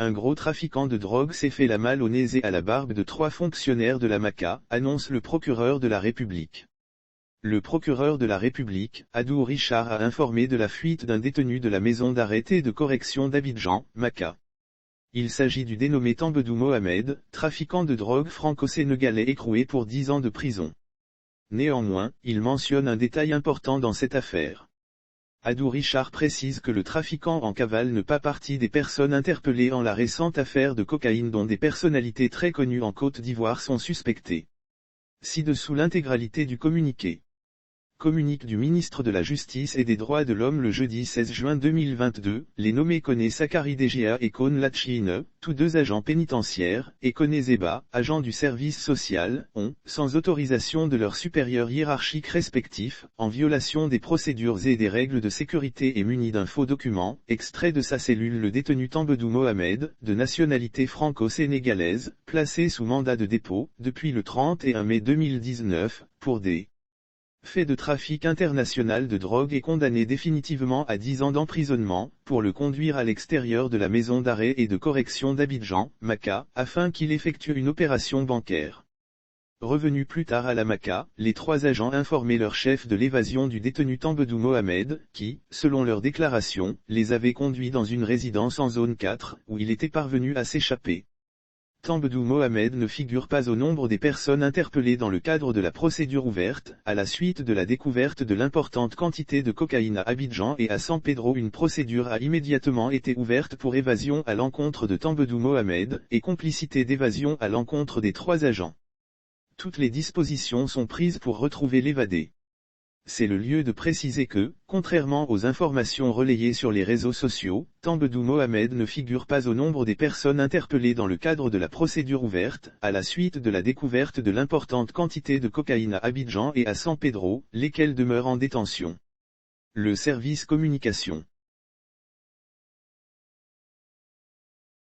Un gros trafiquant de drogue s'est fait la malle au nez et à la barbe de 3 fonctionnaires de la MACA, annonce le procureur de la République. Le procureur de la République, Adou Richard, a informé de la fuite d'un détenu de la maison d'arrêt et de correction d'Abidjan, MACA. Il s'agit du dénommé Tambedou Mohamed, trafiquant de drogue franco-sénégalais écroué pour 10 ans de prison. Néanmoins, il mentionne un détail important dans cette affaire. Adou Richard précise que le trafiquant en cavale ne fait pas partie des personnes interpellées en la récente affaire de cocaïne dont des personnalités très connues en Côte d'Ivoire sont suspectées. Ci-dessous l'intégralité du communiqué. Communique du ministre de la Justice et des Droits de l'Homme le jeudi 16 juin 2022, les nommés Kone Sakari Degea et Kone Lachine, tous 2 agents pénitentiaires, et Kone Zeba, agent du service social, ont, sans autorisation de leurs supérieurs hiérarchiques respectifs, en violation des procédures et des règles de sécurité et munis d'un faux document, extrait de sa cellule le détenu Tambedou Mohamed, de nationalité franco-sénégalaise, placé sous mandat de dépôt, depuis le 31 mai 2019, pour des fait de trafic international de drogue et condamné définitivement à 10 ans d'emprisonnement, pour le conduire à l'extérieur de la maison d'arrêt et de correction d'Abidjan, MACA, afin qu'il effectue une opération bancaire. Revenus plus tard à la MACA, les 3 agents informaient leur chef de l'évasion du détenu Tambedou Mohamed, qui, selon leur déclaration, les avait conduits dans une résidence en zone 4, où il était parvenu à s'échapper. Tambedou Mohamed ne figure pas au nombre des personnes interpellées dans le cadre de la procédure ouverte, à la suite de la découverte de l'importante quantité de cocaïne à Abidjan et à San Pedro. Une procédure a immédiatement été ouverte pour évasion à l'encontre de Tambedou Mohamed, et complicité d'évasion à l'encontre des 3 agents. Toutes les dispositions sont prises pour retrouver l'évadé. C'est le lieu de préciser que, contrairement aux informations relayées sur les réseaux sociaux, Tambedou Mohamed ne figure pas au nombre des personnes interpellées dans le cadre de la procédure ouverte, à la suite de la découverte de l'importante quantité de cocaïne à Abidjan et à San Pedro, lesquelles demeurent en détention. Le service communication.